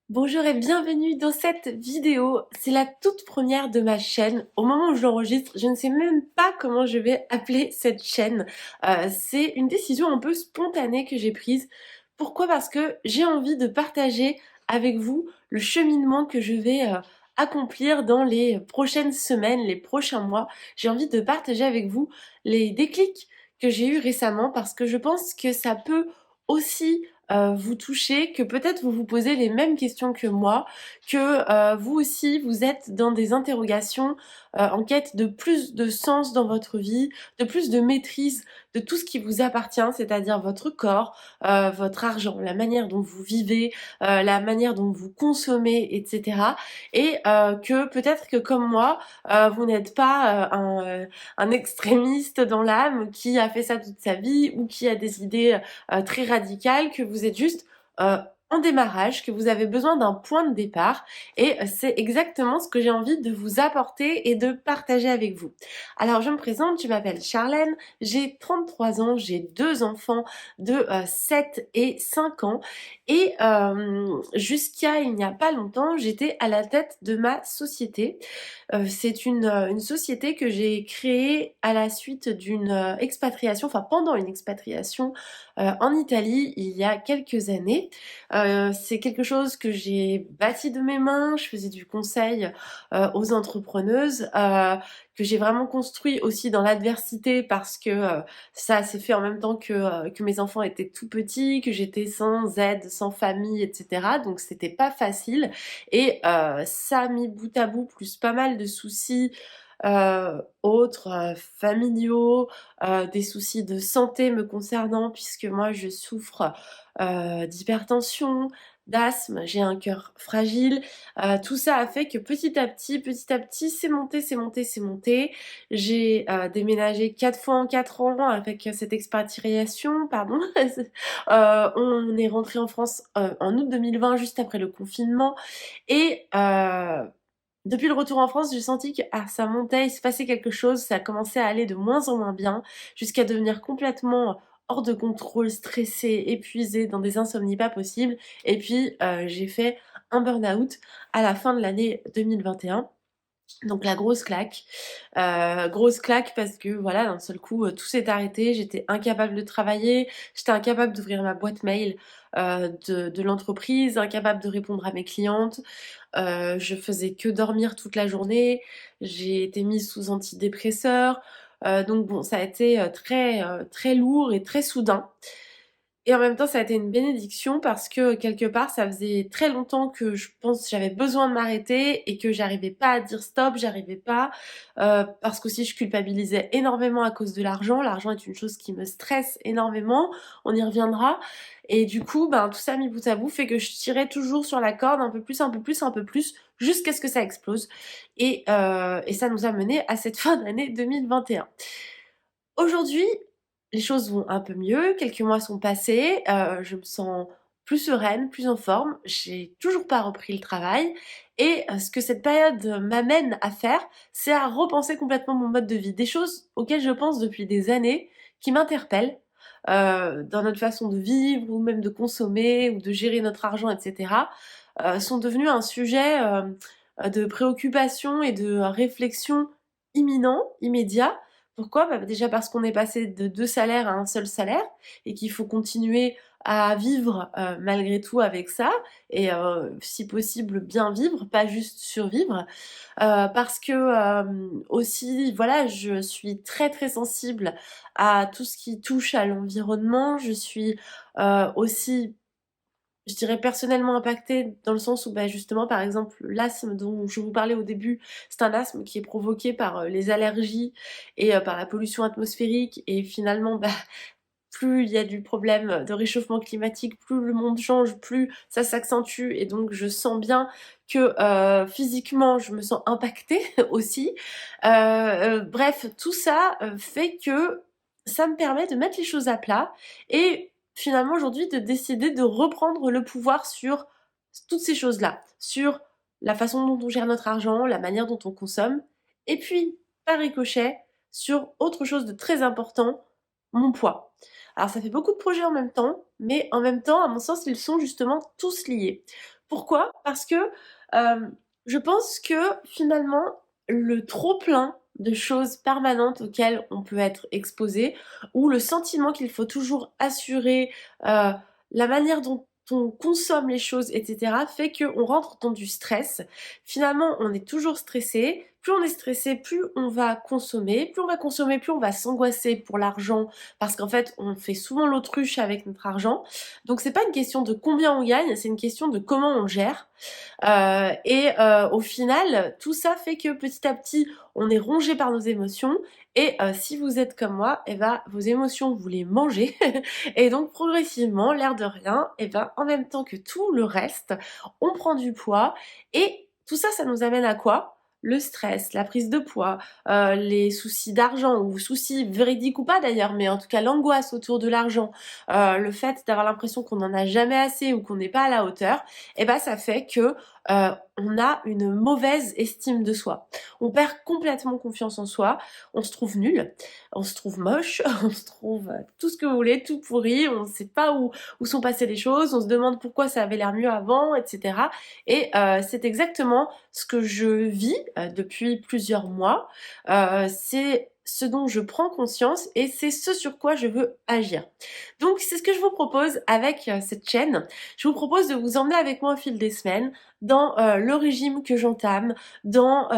Bonjour et bienvenue dans cette vidéo. C'est la toute première de ma chaîne. Au moment où je l'enregistre, je ne sais même pas comment je vais appeler cette chaîne. C'est une décision un peu spontanée que j'ai prise. Pourquoi? Parce que j'ai envie de partager avec vous le cheminement que je vais accomplir dans les prochaines semaines, les prochains mois. J'ai envie de partager avec vous les déclics que j'ai eus récemment parce que je pense que ça peut aussi vous toucher, que peut-être vous vous posez les mêmes questions que moi, que vous aussi vous êtes dans des interrogations en quête de plus de sens dans votre vie, de plus de maîtrise de tout ce qui vous appartient, c'est-à-dire votre corps, votre argent, la manière dont vous vivez, la manière dont vous consommez, etc. Et que peut-être que comme moi, vous n'êtes pas un extrémiste dans l'âme qui a fait ça toute sa vie ou qui a des idées très radicales, que vous êtes juste euh, en démarrage, que vous avez besoin d'un point de départ et c'est exactement ce que j'ai envie de vous apporter et de partager avec vous. Alors je me présente, je m'appelle Charlène, j'ai 33 ans, j'ai deux enfants de 7 et 5 ans et jusqu'à il n'y a pas longtemps, j'étais à la tête de ma société. C'est une société que j'ai créée à la suite d'une expatriation, enfin pendant une expatriation en Italie il y a quelques années. C'est quelque chose que j'ai bâti de mes mains, je faisais du conseil aux entrepreneuses, que j'ai vraiment construit aussi dans l'adversité parce que ça s'est fait en même temps que mes enfants étaient tout petits, que j'étais sans aide, sans famille, etc. Donc c'était pas facile et ça a mis bout à bout plus pas mal de soucis autres, familiaux, des soucis de santé me concernant puisque moi je souffre d'hypertension, d'asthme, j'ai un cœur fragile. Tout ça a fait que petit à petit, c'est monté, c'est monté, c'est monté. J'ai déménagé 4 fois en 4 ans avec cette expatriation, pardon. On est rentré en France en août 2020, juste après le confinement. Et depuis le retour en France, j'ai senti que ça montait, il se passait quelque chose, ça commençait à aller de moins en moins bien, jusqu'à devenir complètement hors de contrôle, stressée, épuisée, dans des insomnies pas possibles. Et puis j'ai fait un burn-out à la fin de l'année 2021. Donc la grosse claque parce que voilà, d'un seul coup, tout s'est arrêté, j'étais incapable de travailler, j'étais incapable d'ouvrir ma boîte mail de l'entreprise, incapable de répondre à mes clientes, je faisais que dormir toute la journée, j'ai été mise sous antidépresseurs, donc bon, ça a été très lourd et très soudain. Et en même temps, ça a été une bénédiction parce que quelque part, ça faisait très longtemps que je pense j'avais besoin de m'arrêter et que j'arrivais pas à dire stop, j'arrivais pas, parce qu'aussi je culpabilisais énormément à cause de l'argent. L'argent est une chose qui me stresse énormément, on y reviendra. Et du coup, ben, tout ça mis bout à bout fait que je tirais toujours sur la corde un peu plus, un peu plus, un peu plus, jusqu'à ce que ça explose. Et ça nous a mené à cette fin d'année 2021. Aujourd'hui, les choses vont un peu mieux, quelques mois sont passés, je me sens plus sereine, plus en forme, j'ai toujours pas repris le travail et ce que cette période m'amène à faire, c'est à repenser complètement mon mode de vie. Des choses auxquelles je pense depuis des années, qui m'interpellent, dans notre façon de vivre ou même de consommer ou de gérer notre argent et cetera, sont devenues un sujet, de préoccupation et de réflexion imminent, immédiat. Pourquoi? Bah, déjà parce qu'on est passé de 2 salaires à un seul salaire et qu'il faut continuer à vivre, malgré tout avec ça et si possible bien vivre, pas juste survivre. Parce que, aussi voilà, je suis très, très sensible à tout ce qui touche à l'environnement. Je suis, aussi, je dirais personnellement impactée dans le sens où bah, justement par exemple l'asthme dont je vous parlais au début, c'est un asthme qui est provoqué par les allergies et par la pollution atmosphérique et finalement bah, plus il y a du problème de réchauffement climatique, plus le monde change, plus ça s'accentue et donc je sens bien que physiquement je me sens impactée aussi. Bref, tout ça fait que ça me permet de mettre les choses à plat et finalement aujourd'hui de décider de reprendre le pouvoir sur toutes ces choses-là, sur la façon dont on gère notre argent, la manière dont on consomme, et puis par ricochet sur autre chose de très important, mon poids. Alors ça fait beaucoup de projets en même temps, mais en même temps, à mon sens, ils sont justement tous liés. Pourquoi? Parce que je pense que finalement, le trop-plein de choses permanentes auxquelles on peut être exposé, ou le sentiment qu'il faut toujours assurer, la manière dont on consomme les choses, etc., fait qu'on rentre dans du stress. Finalement, on est toujours stressé. Plus on est stressé, plus on va consommer. Plus on va consommer, plus on va s'angoisser pour l'argent, parce qu'en fait, on fait souvent l'autruche avec notre argent. Donc c'est pas une question de combien on gagne, c'est une question de comment on le gère. Au final, tout ça fait que petit à petit, on est rongé par nos émotions. Et si vous êtes comme moi, et ben, vos émotions, vous les mangez. Et donc progressivement, l'air de rien, et ben, en même temps que tout le reste, on prend du poids. Et tout ça, ça nous amène à quoi? Le stress, la prise de poids, les soucis d'argent, ou soucis véridiques ou pas d'ailleurs, mais en tout cas l'angoisse autour de l'argent, le fait d'avoir l'impression qu'on n'en a jamais assez ou qu'on n'est pas à la hauteur, et ben ça fait que on a une mauvaise estime de soi. On perd complètement confiance en soi, on se trouve nul, on se trouve moche, on se trouve tout ce que vous voulez, tout pourri, on ne sait pas où sont passées les choses, on se demande pourquoi ça avait l'air mieux avant, etc. Et c'est exactement ce que je vis depuis plusieurs mois. C'est ce dont je prends conscience et c'est ce sur quoi je veux agir. Donc c'est ce que je vous propose avec cette chaîne. Je vous propose de vous emmener avec moi au fil des semaines dans le régime que j'entame, dans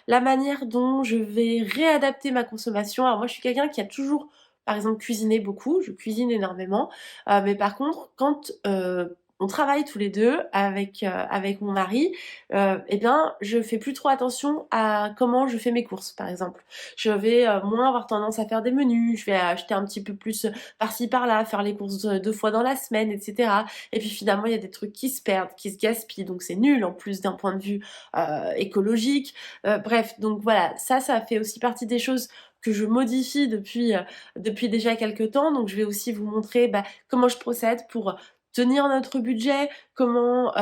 la manière dont je vais réadapter ma consommation. Alors moi je suis quelqu'un qui a toujours par exemple cuisiné beaucoup, je cuisine énormément, mais par contre quand on travaille tous les deux avec mon mari, eh bien je fais plus trop attention à comment je fais mes courses par exemple. Je vais moins avoir tendance à faire des menus, je vais acheter un petit peu plus par-ci par-là, faire les courses 2 fois dans la semaine, etc. Et puis finalement, il y a des trucs qui se perdent, qui se gaspillent, donc c'est nul en plus d'un point de vue écologique. Bref, donc voilà, ça fait aussi partie des choses que je modifie depuis déjà quelques temps. Donc je vais aussi vous montrer comment je procède pour tenir notre budget, comment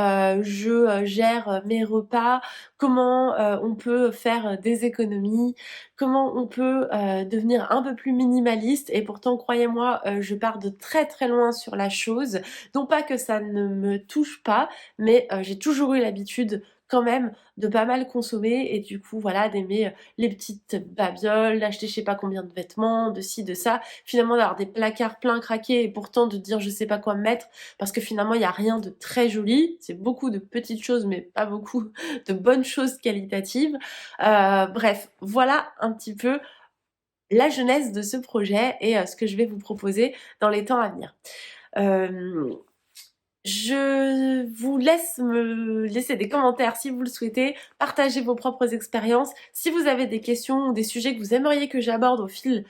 je gère mes repas, comment on peut faire des économies, comment on peut devenir un peu plus minimaliste. Et pourtant, croyez-moi, je pars de très très loin sur la chose. Non pas que ça ne me touche pas, mais j'ai toujours eu l'habitude quand même de pas mal consommer et du coup voilà d'aimer les petites babioles, d'acheter je sais pas combien de vêtements, de ci, de ça, finalement d'avoir des placards pleins craqués et pourtant de dire je sais pas quoi me mettre parce que finalement il n'y a rien de très joli, c'est beaucoup de petites choses mais pas beaucoup de bonnes choses qualitatives. Bref, voilà un petit peu la genèse de ce projet et ce que je vais vous proposer dans les temps à venir. Je vous laisse me laisser des commentaires si vous le souhaitez, partagez vos propres expériences. Si vous avez des questions ou des sujets que vous aimeriez que j'aborde au fil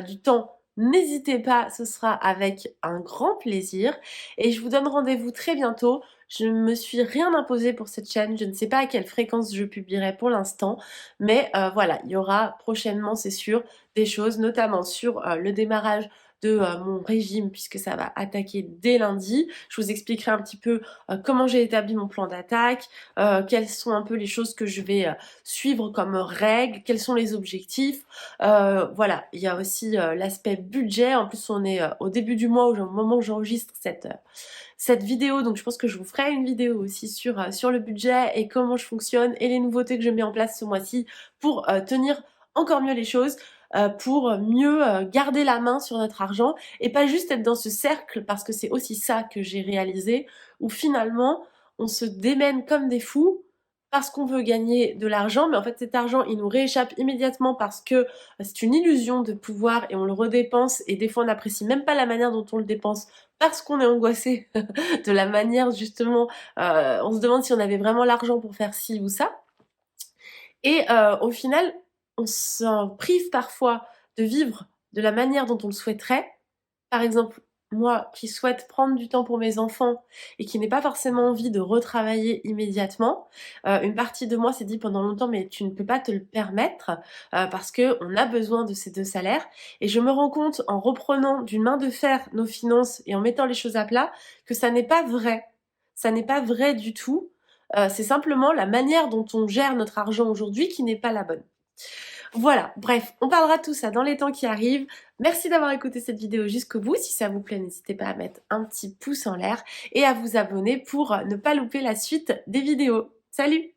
du temps, n'hésitez pas, ce sera avec un grand plaisir. Et je vous donne rendez-vous très bientôt. Je ne me suis rien imposé pour cette chaîne, je ne sais pas à quelle fréquence je publierai pour l'instant, mais voilà, il y aura prochainement, c'est sûr, des choses, notamment sur le démarrage de mon régime puisque ça va attaquer dès lundi. Je vous expliquerai un petit peu comment j'ai établi mon plan d'attaque, quelles sont un peu les choses que je vais suivre comme règles, quels sont les objectifs. Voilà, il y a aussi l'aspect budget. En plus, on est au début du mois, au moment où j'enregistre cette vidéo, donc je pense que je vous ferai une vidéo aussi sur le budget et comment je fonctionne et les nouveautés que je mets en place ce mois-ci pour tenir encore mieux les choses, pour mieux garder la main sur notre argent et pas juste être dans ce cercle, parce que c'est aussi ça que j'ai réalisé, où finalement on se démène comme des fous parce qu'on veut gagner de l'argent, mais en fait cet argent il nous rééchappe immédiatement parce que c'est une illusion de pouvoir et on le redépense et des fois on n'apprécie même pas la manière dont on le dépense parce qu'on est angoissé de la manière justement, on se demande si on avait vraiment l'argent pour faire ci ou ça. Et au final, on s'en prive parfois de vivre de la manière dont on le souhaiterait. Par exemple, moi qui souhaite prendre du temps pour mes enfants et qui n'ai pas forcément envie de retravailler immédiatement, une partie de moi s'est dit pendant longtemps mais tu ne peux pas te le permettre parce qu'on a besoin de ces 2 salaires. Et je me rends compte en reprenant d'une main de fer nos finances et en mettant les choses à plat que ça n'est pas vrai. Ça n'est pas vrai du tout. C'est simplement la manière dont on gère notre argent aujourd'hui qui n'est pas la bonne. Voilà, bref, on parlera de tout ça dans les temps qui arrivent. Merci d'avoir écouté cette vidéo jusqu'au bout. Si ça vous plaît, n'hésitez pas à mettre un petit pouce en l'air et à vous abonner pour ne pas louper la suite des vidéos. Salut!